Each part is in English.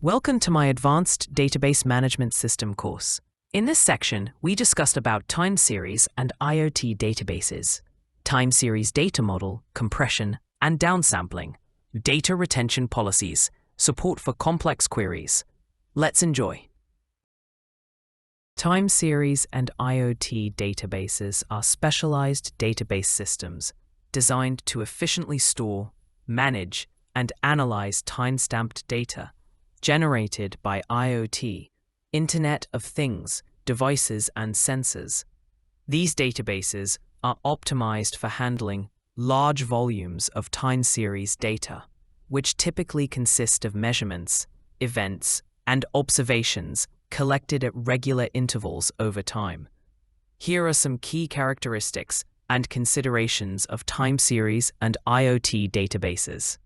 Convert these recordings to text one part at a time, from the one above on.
Welcome to my Advanced Database Management System course. In this section, we discussed about time series and IoT databases, time series data model, compression, and downsampling, data retention policies, support for complex queries. Let's enjoy. Time series and IoT databases are specialized database systems designed to efficiently store, manage, and analyze time-stamped data generated by IoT, Internet of Things, devices and sensors. These databases are optimized for handling large volumes of time series data, which typically consist of measurements, events, and observations collected at regular intervals over time. Here are some key characteristics and considerations of time series and IoT databases.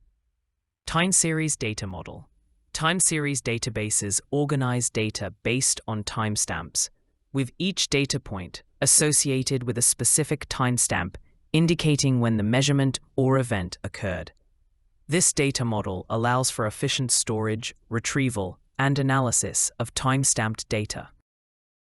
Time series data model. Time series databases organize data based on timestamps, with each data point associated with a specific timestamp indicating when the measurement or event occurred. This data model allows for efficient storage, retrieval, and analysis of timestamped data.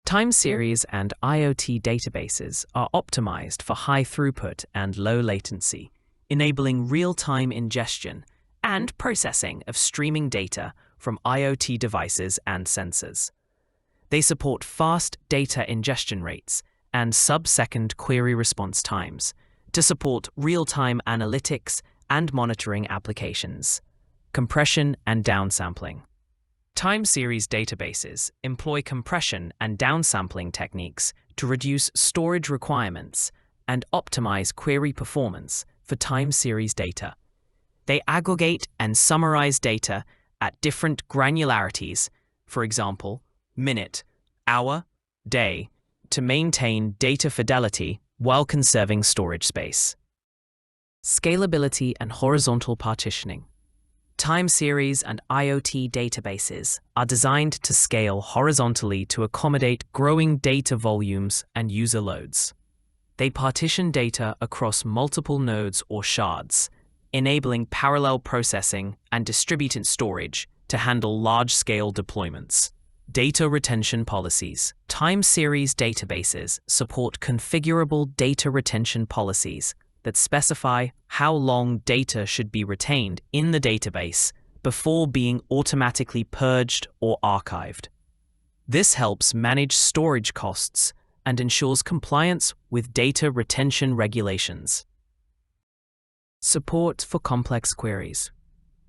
Time series and IoT databases are optimized for high throughput and low latency, enabling real-time ingestion and processing of streaming data from IoT devices and sensors. They support fast data ingestion rates and sub-second query response times to support real-time analytics and monitoring applications. Compression and downsampling. Time series databases employ compression and downsampling techniques to reduce storage requirements and optimize query performance for time series data. They aggregate and summarize data at different granularities, for example, minute, hour, day, to maintain data fidelity while conserving storage space. Scalability and horizontal partitioning. Time series and IoT databases are designed to scale horizontally to accommodate growing data volumes and user loads. They partition data across multiple nodes or shards, enabling parallel processing and distributed storage to handle large-scale deployments. Data retention policies. Time series databases support configurable data retention policies that specify how long data should be retained in the database before being automatically purged or archived. This helps manage storage costs and ensures compliance with data retention regulations. Support for complex queries.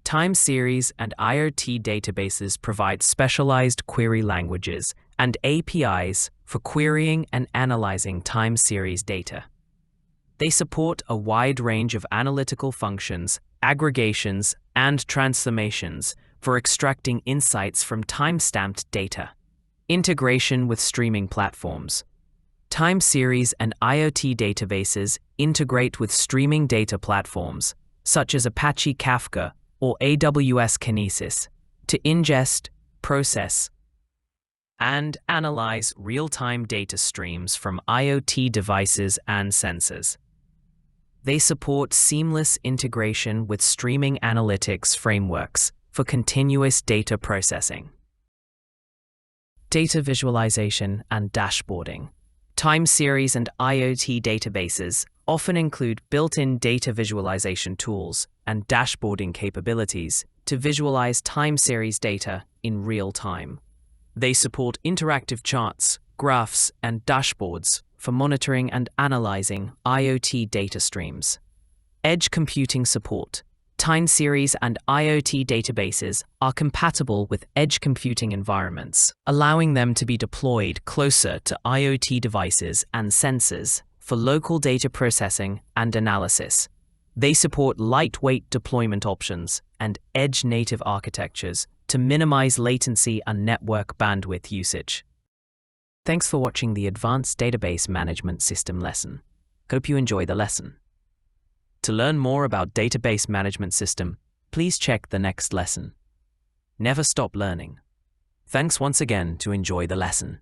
Time series and IoT databases provide specialized query languages and APIs for querying and analyzing time series data. They support a wide range of analytical functions, aggregations, and transformations for extracting insights from time-stamped data. Integration with streaming platforms. Time series and IoT databases integrate with streaming data platforms, such as Apache Kafka or AWS Kinesis, to ingest, process, and analyze real-time data streams from IoT devices and sensors. They support seamless integration with streaming analytics frameworks for continuous data processing. Data visualization and dashboarding. Time series and IoT databases often include built-in data visualization tools and dashboarding capabilities to visualize time series data in real time. They support interactive charts, graphs, and dashboards for monitoring and analyzing IoT data streams. Edge computing support. Time series and IoT databases are compatible with edge computing environments, allowing them to be deployed closer to IoT devices and sensors for local data processing and analysis. They support lightweight deployment options and edge-native architectures to minimize latency and network bandwidth usage. Thanks for watching the Advanced Database Management System lesson. Hope you enjoy the lesson. To learn more about Database Management System, please check the next lesson. Never stop learning. Thanks once again to enjoy the lesson.